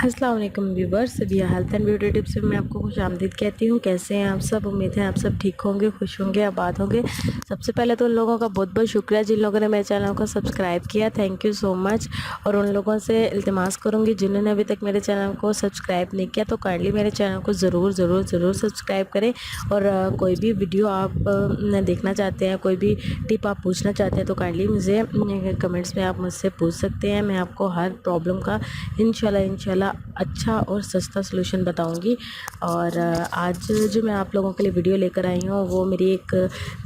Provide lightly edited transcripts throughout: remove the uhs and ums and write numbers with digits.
अस्सलाम वालेकुम viewers, Sabiya health and beauty tips में मैं आपको खुश आमदीद कहती हूँ। कैसे हैं आप सब? उम्मीद है आप सब ठीक होंगे, खुश होंगे, आबाद होंगे। सबसे पहले तो उन लोगों का बहुत बहुत शुक्रिया जिन लोगों ने मेरे चैनल को सब्सक्राइब किया, थैंक यू सो मच। और उन लोगों से इल्तिमास करूँगी जिन्होंने अभी तक मेरे चैनल को सब्सक्राइब नहीं किया तो काइंडली मेरे चैनल को ज़रूर ज़रूर ज़रूर सब्सक्राइब करें। और कोई भी वीडियो आप देखना चाहते हैं, कोई भी टिप आप पूछना चाहते हैं तो काइंडली मुझे कमेंट्स में आप मुझसे पूछ सकते हैं। मैं आपको हर प्रॉब्लम का इंशाल्लाह अच्छा और सस्ता सलूशन बताऊंगी। और आज जो मैं आप लोगों के लिए वीडियो लेकर आई हूँ वो मेरी एक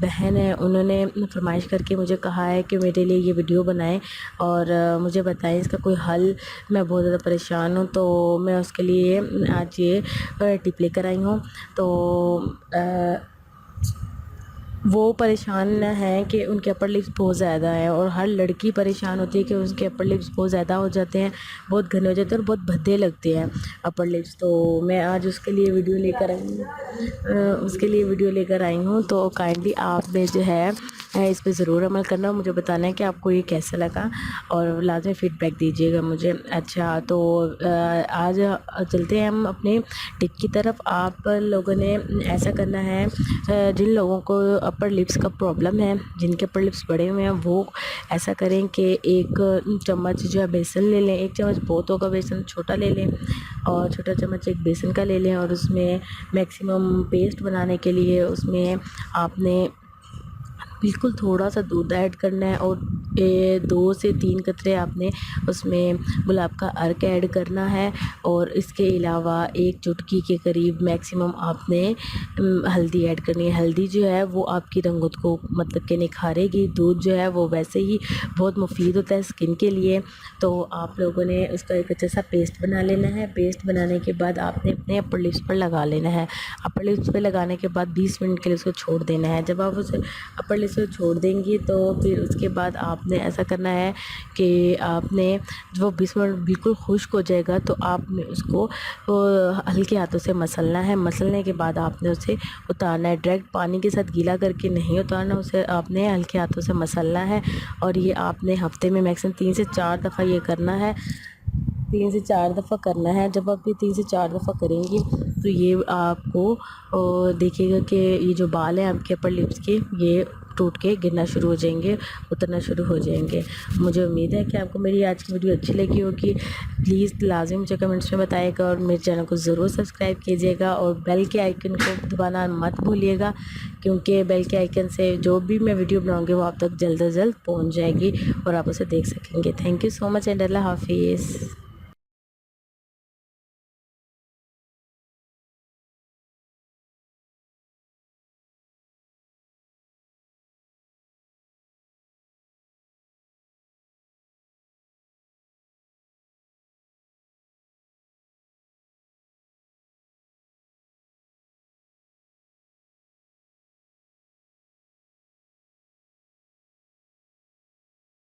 बहन है, उन्होंने फरमाइश करके मुझे कहा है कि मेरे लिए ये वीडियो बनाएं और मुझे बताएं इसका कोई हल। मैं बहुत ज़्यादा परेशान हूँ तो मैं उसके लिए आज ये टिप लेकर आई हूँ। तो वो परेशान हैं कि उनके अपर लिप्स बहुत ज़्यादा है और हर लड़की परेशान होती है कि उसके अपर लिप्स बहुत ज़्यादा हो जाते हैं, बहुत घने हो जाते हैं और बहुत भद्दे लगते हैं अपर लिप्स। तो मैं आज उसके लिए वीडियो लेकर आई हूँ। तो काइंडली आपने जो है इस पे ज़रूर अमल करना और मुझे बताना है कि आपको ये कैसा लगा और लाजमी फ़ीडबैक दीजिएगा मुझे। अच्छा, तो आज चलते हैं हम अपने टिप की तरफ। आप लोगों ने ऐसा करना है, जिन लोगों को अपर लिप्स का प्रॉब्लम है, जिनके अपर लिप्स बड़े हुए हैं, वो ऐसा करें कि एक चम्मच जो है बेसन ले लें। एक चम्मच बहुत होगा, बेसन छोटा ले लें और छोटा चम्मच एक बेसन का ले लें। और उसमें मैक्सिमम पेस्ट बनाने के लिए उसमें आपने बिल्कुल थोड़ा सा दूध ऐड करना है और 2 से 3 कतरे आपने उसमें गुलाब का अर्क ऐड करना है। और इसके अलावा एक चुटकी के करीब मैक्सिमम आपने हल्दी ऐड करनी है। हल्दी जो है वो आपकी रंगत को मतलब कि निखारेगी। दूध जो है वो वैसे ही बहुत मुफीद होता है स्किन के लिए। तो आप लोगों ने उसका एक अच्छा सा पेस्ट बना लेना है। पेस्ट बनाने के बाद आपने अपने अपर लिप्स पर लगा लेना है। अपर लिप्स पर लगाने के बाद 20 मिनट के लिए उसको छोड़ देना है। जब आप उसे अपर लिप्स पर छोड़ देंगी तो फिर उसके बाद आपने ऐसा करना है कि आपने जब वो 20 मिनट बिल्कुल खुश्क हो जाएगा तो आपने उसको हल्के हाथों से मसलना है। मसलने के बाद आपने उसे उतारना है, डायरेक्ट पानी के साथ गीला करके नहीं उतारना, उसे आपने हल्के हाथों से मसलना है। और ये आपने हफ्ते में मैक्सिमम 3 से 4 दफ़ा ये करना है। 3 से 4 दफ़ा करना है। जब आप ये 3 से 4 दफ़ा करेंगी तो ये आपको देखिएगा कि ये जो बाल हैं आपके अपर लिप्स के ये टूट के गिरना शुरू हो जाएंगे, उतरना शुरू हो जाएंगे। मुझे उम्मीद है कि आपको मेरी आज की वीडियो अच्छी लगी होगी। प्लीज़ लाजिम मुझे कमेंट्स में बताइएगा और मेरे चैनल को ज़रूर सब्सक्राइब कीजिएगा और बेल के आइकन को दबाना मत भूलिएगा, क्योंकि बेल के आइकन से जो भी मैं वीडियो बनाऊँगी वो आप तक जल्द से जल्द पहुँच जाएगी और आप उसे देख सकेंगे। Thank you so much and अल्लाह हाफिज़।